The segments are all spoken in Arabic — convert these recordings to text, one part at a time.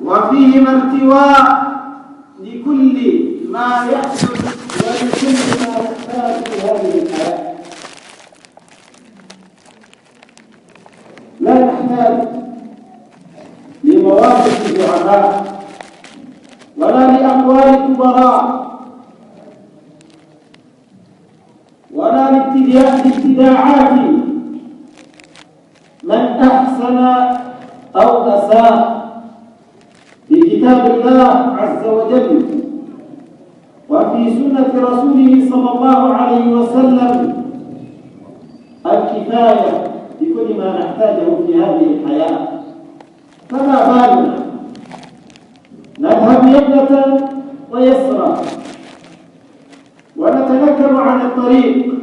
وفيهما ارتواء لكل ما يحدث ولكل ما يحتاج في هذه الحياة. لا يحتاج لمواقف الضعفاء ولا لأقوال الكبراء ولا لابتداعات من أحسن أو أساء في كتاب الله عز وجل وفي سنة رسوله صلى الله عليه وسلم الكفاية بكل ما نحتاجه في هذه الحياة. فما بالنا نذهب يمنة ويسرى ونتنكر عن الطريق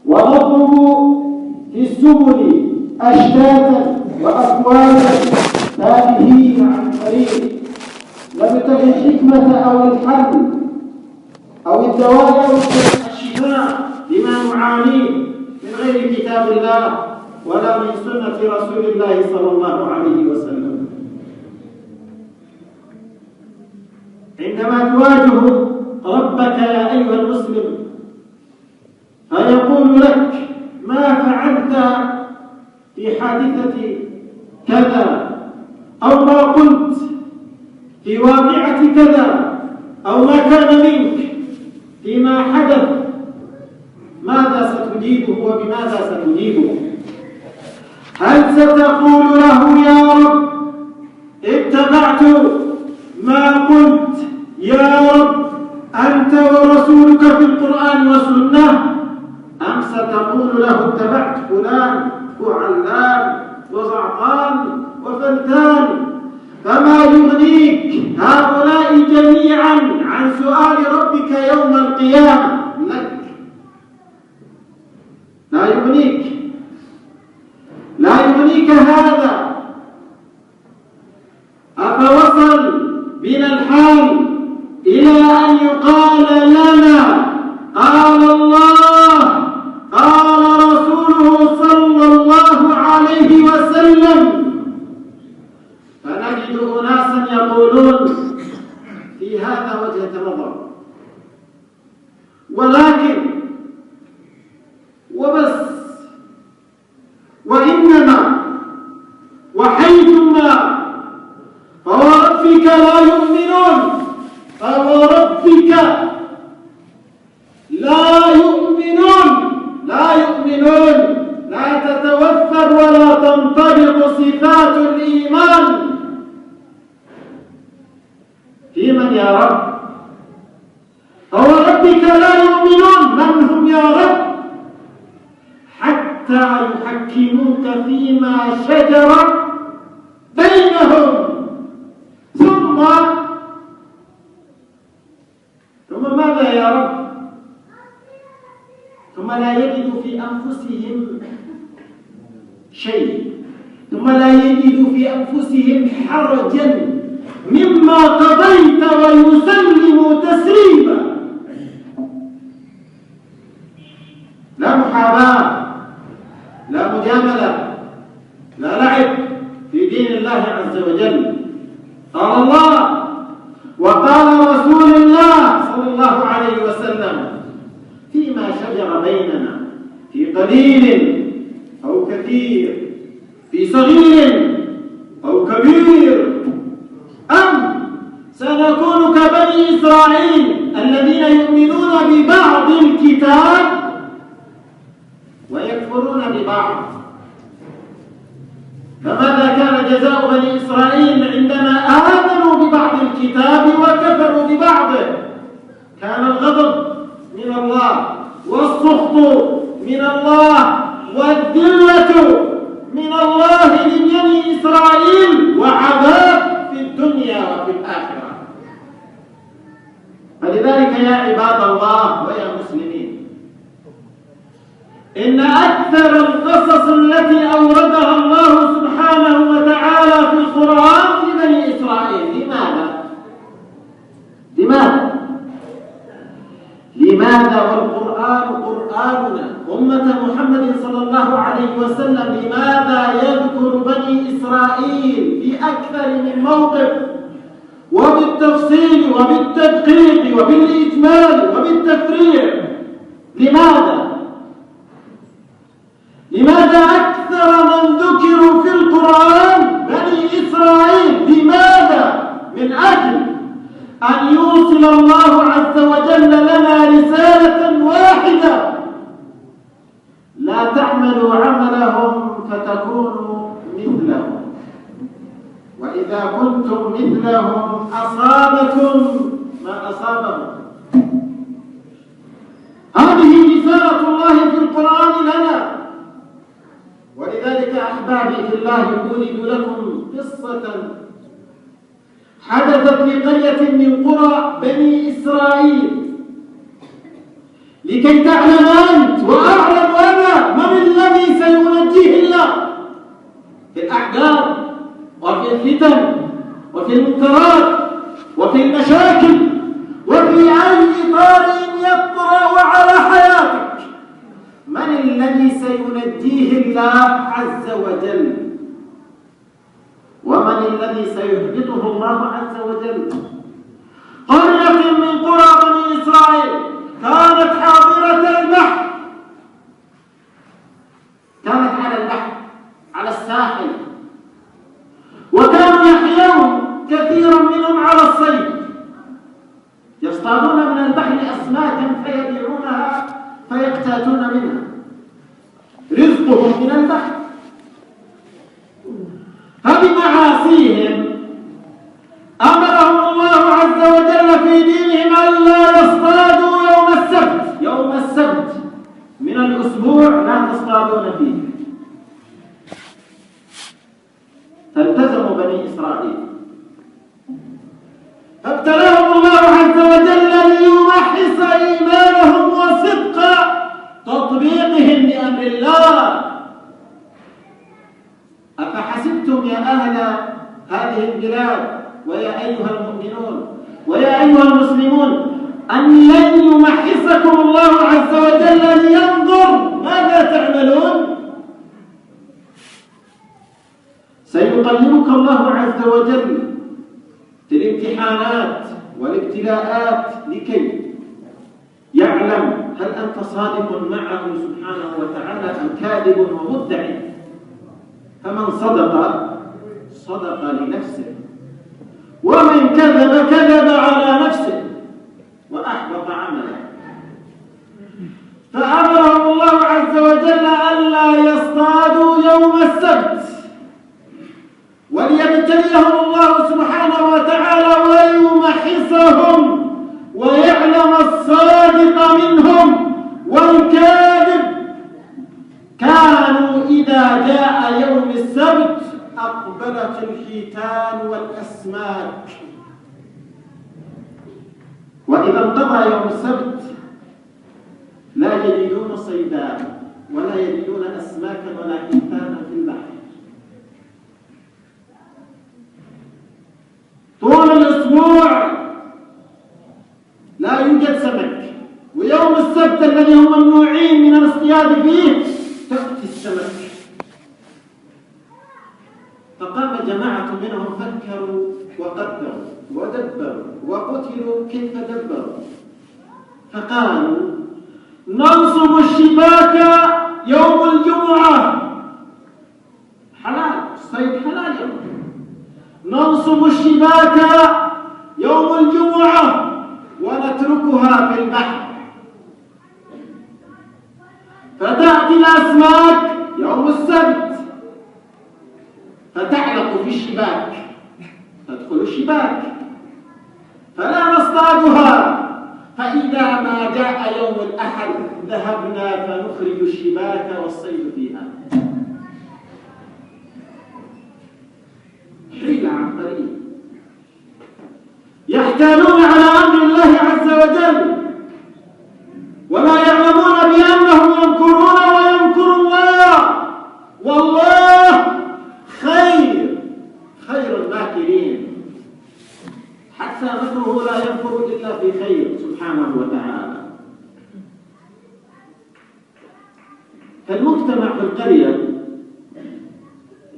ونطلب في السبل أشتاتا وأكوانا تائهين عن الطريق نبتغي الحكمة أو الحل أو الدواء أو الشفاء لما نعانيه من غير كتاب الله ولا من سنة رسول الله صلى الله عليه وسلم. عندما تواجه ربك يا أيها المسلم فيقول لك ما فعلت في حادثة كذا أو ما قلت في واقعة كذا أو ما كان منك فيما حدث، ماذا ستجيبه وبماذا ستجيبه؟ هل ستقول له يا رب اتبعت ما قلت يا رب أنت ورسولك في القرآن والسنة، أم ستقول له اتبعت فلان وعلان وزعقان وفلتان؟ فما يغنيك هؤلاء جميعا عن سؤال ربك يوم القيامة لك؟ لا يغنيك هذا. أفوصل بنا الحال إلى أن يقال لنا قال الله قال رسوله صلى الله عليه وسلم، فنجد أناسا يقولون في هذا وجهة نظر، ولكن وبس وإنما وحيثما فوربك لا يؤمنون، فوربك لا يؤمنون لا تتوفر ولا تنطبق صفات الإيمان في من يا رب؟ فوربك لا يؤمنون، من هم يا رب؟ حتى يحكموك فيما شجر بينهم ثم ماذا يا رب؟ ثم لا يجدوا في أنفسهم شيء، ثم لا يجدوا في أنفسهم حرجا مما قضيت ويسلموا تسليما. لا محاباة، لا مجاملة، لا لعب في دين الله عز وجل. قال الله وقال رسول الله صلى الله عليه وسلم فيما شجر بيننا في قليل أو كثير، في صغير أو كبير، أم سنكون كبني إسرائيل الذين يؤمنون ببعض الكتاب ويكفرون ببعض. فماذا كان جزاء بني إسرائيل عندما آمنوا ببعض الكتاب وكفروا ببعضه؟ كان الغضب من الله والسخط من الله والذلة من الله لبني إسرائيل وعذاب في الدنيا وفي الآخرة. فلذلك يا عباد الله ويا مسلمين، إن أكثر القصص التي أوردها الله سبحانه وتعالى في القرآن لبني إسرائيل. لماذا والقرآن قرآننا أمة محمد صلى الله عليه وسلم، لماذا يذكر بني إسرائيل في أكثر من موقف، وبالتفصيل وبالتدقيق وبالإجمال وبالتفريع. لماذا أكثر من ذكروا في القرآن بني إسرائيل؟ لماذا؟ من أجل أن يوصل الله عز وجل لنا رسالة واحدة: لا تعملوا عملهم فتكونوا مثلهم، وإذا كنتم مثلهم أصابكم ما أصابهم. هذه رسالة الله في القرآن لنا. ولذلك أحبابي في الله أولد لكم قصة حدثت لقرية من قرى بني إسرائيل، لكي تعلم أنت وأعلم أنا من الذي سينجيه الله في الأحداث وفي الفتن وفي المنكرات وفي المشاكل وفي أي طارئ يطرأ على حياتك. من الذي سينجيه الله عز وجل؟ ومن الذي سيهبطه الله عز وجل؟ قرية من قرى بني إسرائيل كانت حاضرة البحر، كانت على البحر على الساحل، وكانوا يحيون كثيرا منهم على الصيد، يصطادون من البحر أسماكا فيبيعونها فيقتاتون منها، رزقهم من البحر. فبمعاصيهم أمرهم الله عز وجل في دينهم ألا يصطادوا يوم السبت من الأسبوع لا تصطادون فيه. فالتزموا بني إسرائيل، فابتلاهم الله عز وجل ليمحص إيمانهم وصدق تطبيقهم لأمر الله. أفحسبتم يا أهل هذه البلاد ويا أيها المؤمنون ويا أيها المسلمون أن لن يمحصكم الله عز وجل لينظر ماذا تعملون؟ سيقلبك الله عز وجل في الامتحانات والابتلاءات لكي يعلم هل أنت صادق معه سبحانه وتعالى أم كاذب ومدعي. فمن صدق لنفسه، ومن كذب على نفسه وأحبط عمله. فأمرهم الله عز وجل ألا يصطادوا يوم السبت، وليبتليهم الله سبحانه وتعالى ويمحصهم ويعلم الصادق منهم والكاذب. كانوا إذا جاء يوم السبت أقبلت الحيتان والأسماك، وإذا انقضى يوم السبت لا يجدون صيدا ولا يجدون أسماكا ولا حيتانا في البحر. طول الأسبوع لا يوجد سمك، ويوم السبت الذي هم ممنوعين من الاصطياد فيه تأتي السمك. فقام جماعة منهم فكروا وقدروا ودبروا وقتلوا كيف دبروا، فقالوا ننصب الشباك يوم الجمعة، حلال الصيد حلال يوم، ننصب الشباك يوم الجمعة ونتركها في البحر، فتأتي الأسماك يوم السبت فتعلق في الشباك، تدخل الشباك فلا نصطادها. فإذا ما جاء يوم الأحد ذهبنا فنخرج الشباك والصيد فيها. حيلة عبقرية، يحتالون على أمر الله عز وجل ولا يعلمون بأنهم يمكرون ويمكر الله، والله خير الماكرين. حتى مكره لا يمكر إلا في خير سبحانه وتعالى. فالمجتمع في القرية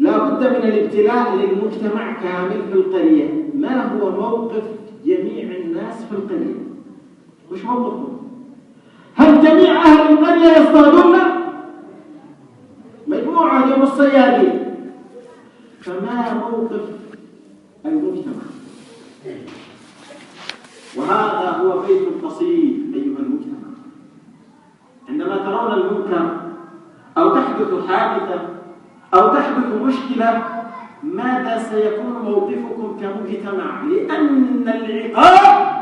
لا بد بد من الابتلاء للمجتمع كامل في القرية. ما هو موقف جميع الناس في القرية؟ وش موقفهم؟ هل جميع أهل القرية يصطادون؟ مجموعة هم الصيادين. فما موقف المجتمع؟ وهذا هو بيت القصيد أيها المجتمع. عندما ترون المنكر أو تحدث حادثة أو تحدث مشكلة، ماذا سيكون موقفكم كمجتمع؟ لأن العقاب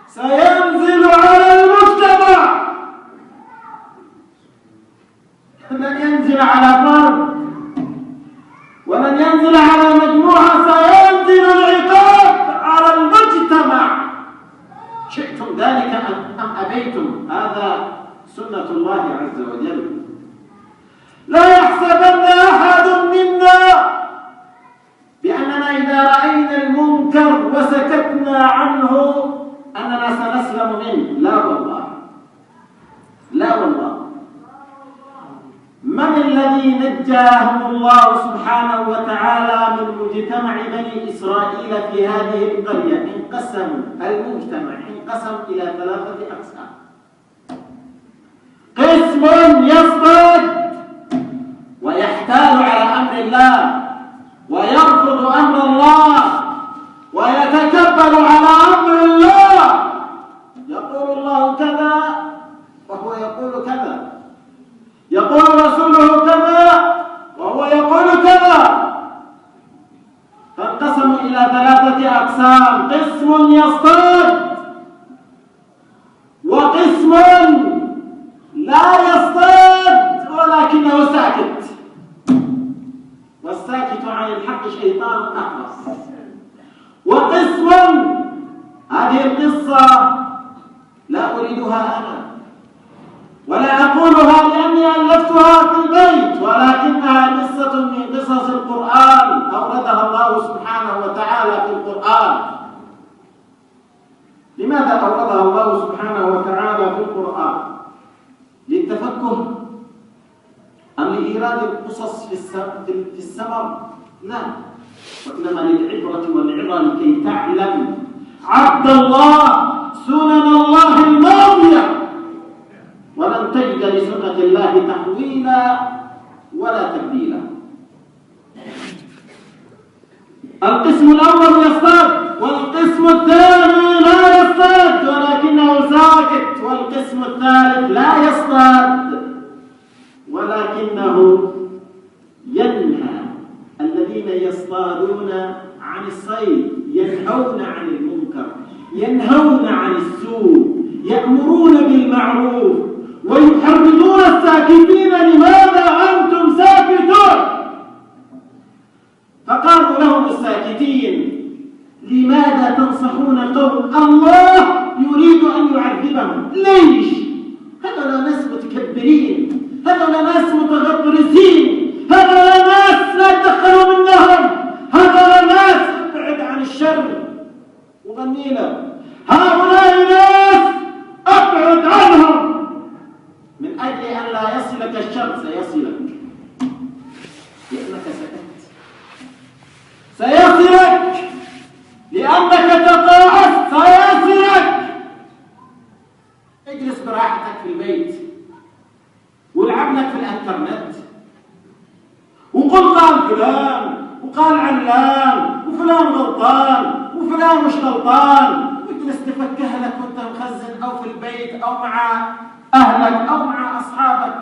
سينزل على المجتمع، لن ينزل على فرد ولن ينزل على مجموعة، سينزل العقاب على المجتمع، شئتم ذلك أم أبيتم. هذا سنة الله عز وجل. لا يحسبن أحد منا بأننا إذا رأينا المنكر وسكتنا عنه أننا سنسلم منه. لا والله، لا والله. من الذي نجاهم الله سبحانه وتعالى من مجتمع بني إسرائيل في هذه القرية؟ المجتمع انقسم إلى 3 أقسام. قسم يصطاد ويحتال على أمر الله ويرفض أمر الله ويتكبر على أمر الله، يقول الله كذا وهو يقول كذا، يقول رسوله كذا وهو يقول كذا. فانقسموا إلى 3 أقسام: قسم يصطاد، وقسم لا يصطاد ولكنه ساكت، والساكت عن الحق شيطان أخرس. وقسم، هذه القصة لا أريدها أنا ولا أقولها لأني ألفتها في البيت، ولكنها قصة من قصص القرآن أوردها الله سبحانه وتعالى في القرآن. لماذا أوردها الله سبحانه وتعالى في القرآن؟ للتفكه أم لإيراد القصص في السمر؟ لا، وإنما للعبرة والعظة لكي تعلم عبد الله سنن الله الماضية، ولن تجد لسنة الله تحويلا ولا تبديلا. القسم الأول يصطاد، والقسم الثاني لا يصطاد ولكنه ساكت، والقسم الثالث لا يصطاد ولكنه ينهى. الذين يصطادون عن الصيد ينهون عن المنكر، ينهون عن السوء، يأمرون بالمعروف ويحرضون الساكتين: لماذا أنتم ساكتون؟ فقالوا لهم الساكتين: لماذا تنصحون قوم الله يريد أن يعذبهم؟ ليش؟ هذول ناس متكبرين، هذول ناس متغطرسين، هذول ناس لا تدخلوا منهم، هذول ناس ابعد عن الشر وغني له، هؤلاء ناس ابعد عنهم من أجل أن لا يصلك الشر. سيصلك لأنك سكت، سيصلك لأنك تقاعست، سيصلك. اجلس براحتك في البيت والعب لك في الانترنت وقل قال فلان وقال علان وفلان غلطان وفلان مش غلطان، واجلس تفكه لك وانت مخزن او في البيت او مع اهلك او مع اصحابك،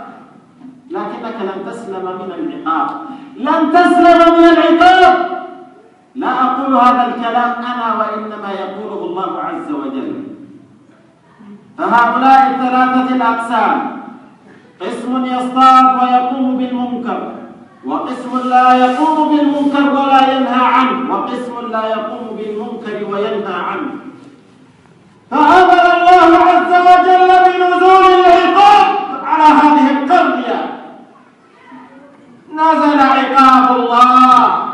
لكنك لن تسلم من العقاب، لن تسلم من العقاب. لا اقول هذا الكلام انا، وانما يقوله الله عز وجل. فهؤلاء 3 الأقسام: قسم يصطاد ويقوم بالمنكر، وقسم لا يقوم بالمنكر ولا ينهى عنه، وقسم لا يقوم بالمنكر وينهى عنه. فأمر الله عز وجل بنزول العقاب على هذه القرية. نزل عقاب الله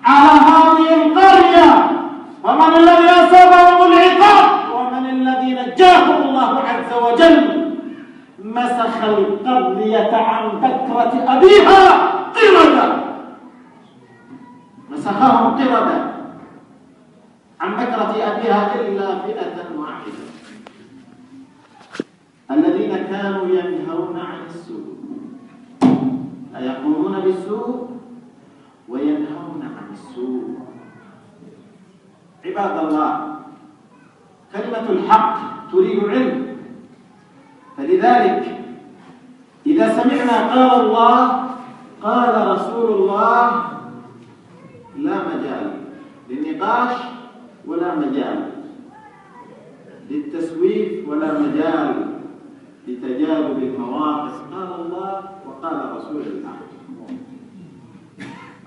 على هذه القرية، ومن الذي أصابهم العقاب ومن الذي نجاهم الله عز وجل؟ مسخ القرية عن بكرة أبيها قردة. مسخهم قردة عن بكرة أبيها إلا فئة واحدة، الذين كانوا ينهون عن السوء، يقومون بالسوء وينهون عن السوء. عباد الله، كلمة الحق تريد علم، فلذلك إذا سمعنا قال الله قال رسول الله لا مجال للنقاش ولا مجال للتسويف ولا مجال لتجارب المواقف. قال الله وقال رسول الله.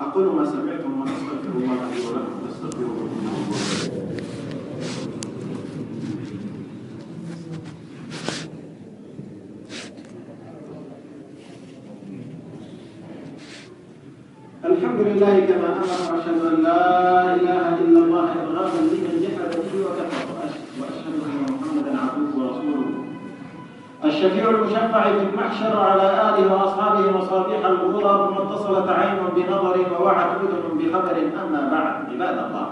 أقول ما سمعتم وأستغفر الله لي ولكم فاستغفروه إنه هو الغفور الرحيم. الحمد لله كما أمر، وأشهد أن لا إله إلا الله إرغاما لمن جحد به وكفر، وأشهد أن محمدا عبده ورسوله الشفيع المشفع في المحشر، على آله وأصحابه مصابيح الغرر، من اتصلت عين بنظر ووعت أذن بخبر. أما بعد، عباد الله،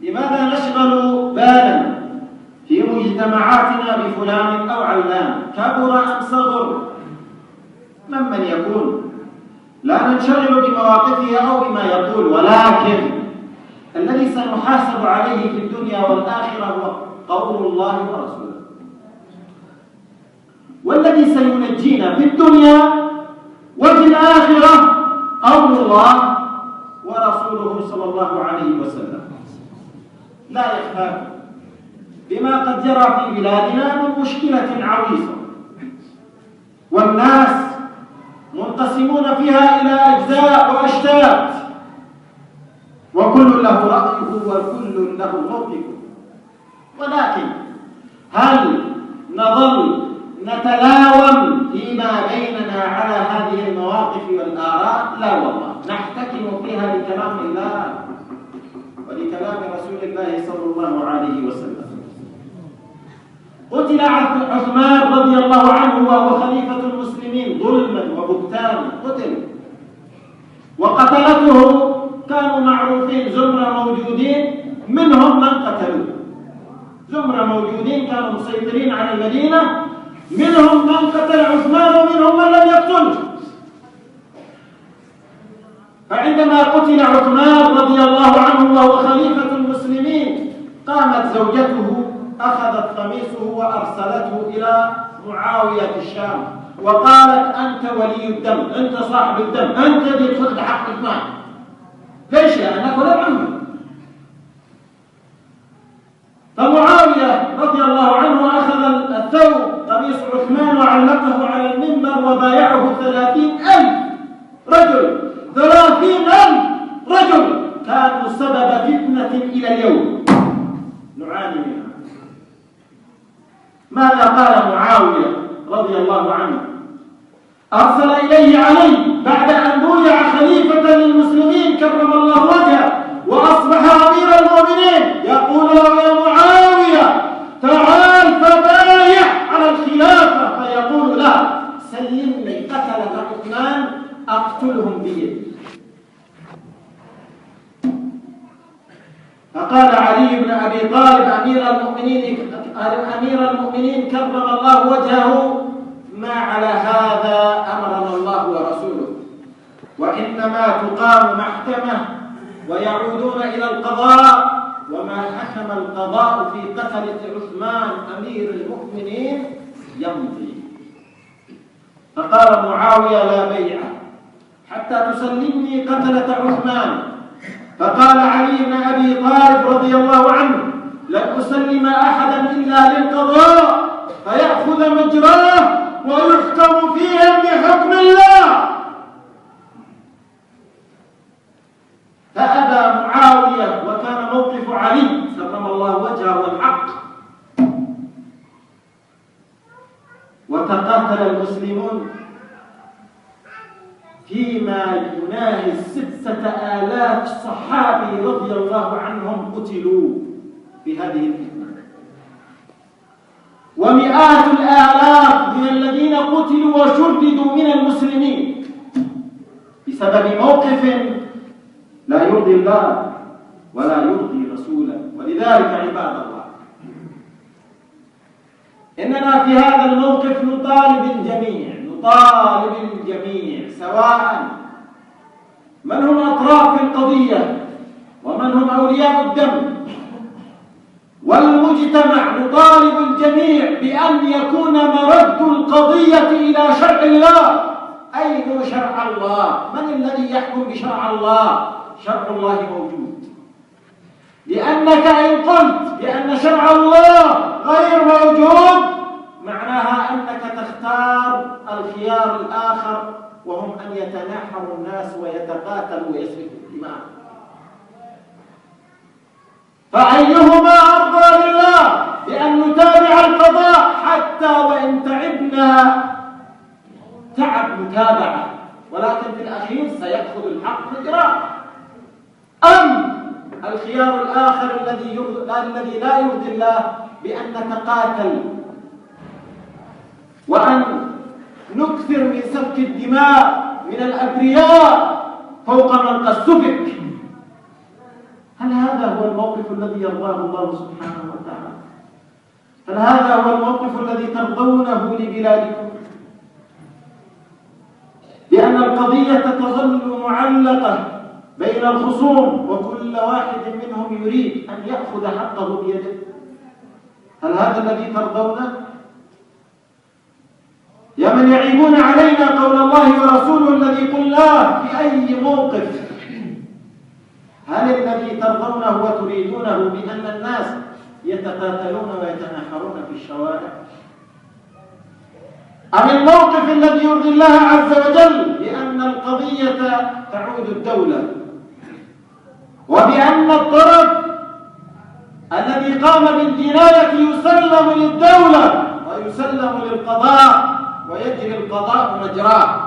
لماذا نشغل بالا في مجتمعاتنا بفلان أو علان، كبر أم صغر، ممن يكون؟ لا ننشغل بمواقفه أو بما يقول، ولكن الذي سنحاسب عليه في الدنيا والآخرة هو قول الله ورسوله، والذي سينجينا في الدنيا وفي الآخرة قول الله ورسوله صلى الله عليه وسلم. لا يخفى بما قد جرى في بلادنا من مشكلة عويصة، والناس منقسمون فيها إلى أجزاء وأشتات، وكل له رأيه وكل له موقفه. ولكن هل نظل نتلاوم فيما بيننا على هذه المواقف والآراء؟ لا والله، نحتكم فيها لكلام الله ولكلام رسول الله صلى الله عليه وسلم. قتل عثمان رضي الله عنه وهو خليفة المسلمين ظلما وبهتانا، قتل، وقتلته كانوا معروفين، زمرة موجودين منهم من قتلوه، زمرة موجودين كانوا مسيطرين على المدينة، منهم من قتل عثمان ومنهم من لم يقتله. فعندما قتل عثمان رضي الله عنه وهو خليفة المسلمين، قامت زوجته أخذت قميصه وأرسلته إلى معاوية في الشام، وقالت: أنت ولي الدم، أنت صاحب الدم، أنت الذي تأخذ حق عثمان. ليش؟ لأنك ولد عمه. فمعاوية رضي الله عنه أخذ الثوب قميص عثمان وعلقه على المنبر وبايعه 30,000 رجل، 30,000 رجل كانوا سبب فتنة إلى اليوم نعاني منها. ماذا قال معاوية رضي الله عنه؟ أرسل إليه علي بعد أن بويع خليفة للمسلمين كرم الله وجهه وأصبح أمير المؤمنين، يقول له: يا معاوية تعال فبايع على الخلافة، فيقول: لا، سلمني قتلة عثمان أقتلهم بيدي. فقال علي بن أبي طالب أمير المؤمنين كرم الله وجهه: ما على هذا أمرنا الله ورسوله، وإنما تقام محكمة ويعودون إلى القضاء، وما حكم القضاء في قتلة عثمان أمير المؤمنين يمضي. فقال معاوية: لا بيع حتى تسلمني قتلة عثمان. فقال علي بن أبي طالب رضي الله عنه: لن أسلم أحدا إلا للقضاء فيأخذ مجراه ويحكم فيهم بحكم الله. فأبى معاوية، وكان موقف علي كرم الله وجهه الحق، وتقاتل المسلمون فيما يناهز 6,000 صحابي رضي الله عنهم قتلوا في هذه الفتنة، ومئات الآلاف من الذين قتلوا وشردوا من المسلمين بسبب موقف لا يرضي الله ولا يرضي رسوله. ولذلك عباد الله، إننا في هذا الموقف نطالب الجميع سواء من هم أطراف القضية ومن هم أولياء الدم والمجتمع، نطالب الجميع بأن يكون مرد القضية إلى شرع الله. أين شرع الله؟ من الذي يحكم بشرع الله؟ شرع الله موجود. لأنك إن قلت بأن شرع الله غير موجود معناها أنك تختار الخيار الآخر، وهم أن يتناحروا الناس ويتقاتلوا ويسفكوا الدماء. فأيهما أرضى لله؟ بأن نتابع القضاء حتى وإن تعبنا تعب متابعة، ولكن في الأخير سيأخذ الحق إجراء، أم الخيار الآخر الذي لا يرضي الله بأن نتقاتل وأن نكثر من سفك الدماء من الأبرياء فوق من قد سفك؟ هل هذا هو الموقف الذي يرضاه الله سبحانه وتعالى؟ هل هذا هو الموقف الذي ترضونه لبلادكم؟ لأن القضية تظل معلقة بين الخصوم، وكل واحد منهم يريد أن يأخذ حقه بيده. هل هذا الذي ترضونه؟ يا من يعيبون علينا قول الله ورسوله الذي قلناه في أي موقف، هل الذي ترضونه وتريدونه بأن الناس يتقاتلون ويتناحرون في الشوارع؟ أم الموقف الذي يرضي الله عز وجل بأن القضية تعود الدولة، وبأن الطرف الذي قام بالجناية يسلم للدولة ويسلم للقضاء ويجري القضاء مجراه؟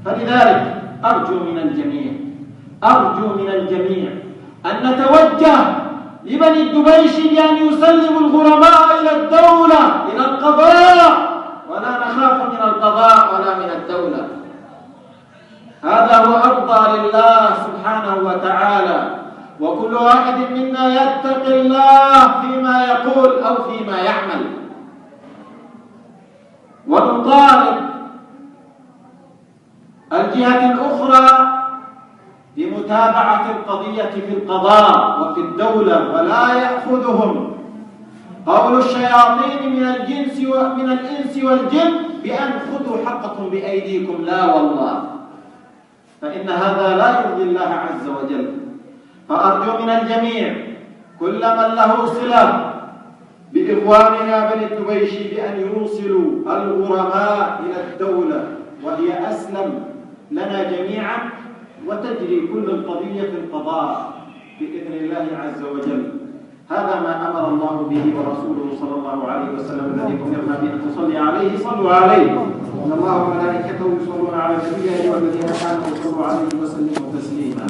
فلذلك أرجو من الجميع أن نتوجه لبني الدبيشي بأن يسلموا الغرماء إلى الدولة، إلى القضاء، ولا نخاف من القضاء ولا من الدولة. هذا هو أرضى لله سبحانه وتعالى، وكل واحد منا يتقي الله فيما يقول أو فيما يعمل. ونطالب الجهة الأخرى بمتابعة القضية في القضاء وفي الدولة، ولا يأخذهم قول الشياطين من الإنس والجن بأن خذوا حقكم بأيديكم. لا والله، فإن هذا لا يرضي الله عز وجل. فأرجو من الجميع كل من له صلة بإخواننا بني الدبيشي بأن يوصلوا الغرماء إلى الدولة، وهي أسلم لنا جميعا، وتجري كل القضية في القضاء بإذن الله عز وجل. هذا ما أمر الله به ورسوله صلى الله عليه وسلم الذي أمرنا بأن نصلي عليه. صلوا عليه إن الله وملائكته يصلون على النبي يا أيها الذين آمنوا صلوا عليه وسلموا تسليما.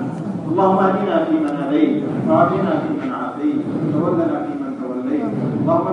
اللهم اهدنا فيمن هديت، وعافنا فيمن عافيت، وتولنا فيمن توليت. اللهم